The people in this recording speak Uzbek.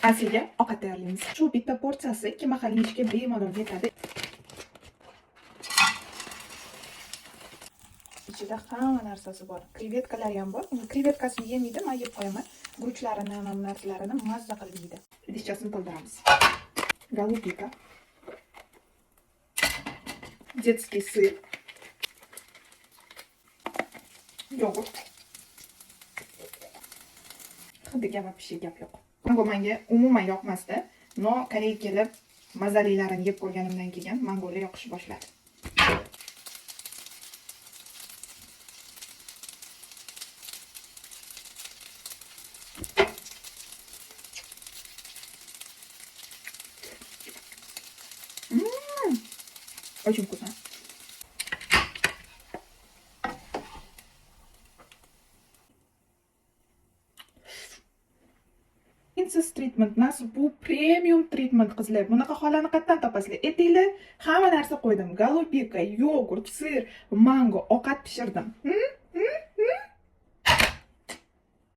Asliga ovqat tayyorlaymiz. Shu bitta porsiyasi 2 mahal yeyishga bemalol yetadi. Ichida hamma narsasi bor. Krevetkalar ham bor. Krevetkasini yemaydi, men yeb qo'yaman. Guruchlarini, mana narsalarini mazza qilib yeydi. Idishchasini to'ldiramiz. Голубика. Детский сыр. Yogurt. Hidiga va pishi gap yo'q. Mango menga umuman yoqmasdi. No Koreyaga kelib mazalilarini yeb ko'rganimdan keyin mangolar yoqishni boshladi. Очень вкусно. Princess treatment nas bu premium treatment qizlar. Bunaqa holani qayerdan topasizlar? Etinglar hamma narsa qo'ydim. Golubika, yogurt, sir, mango, ovqat pishirdim.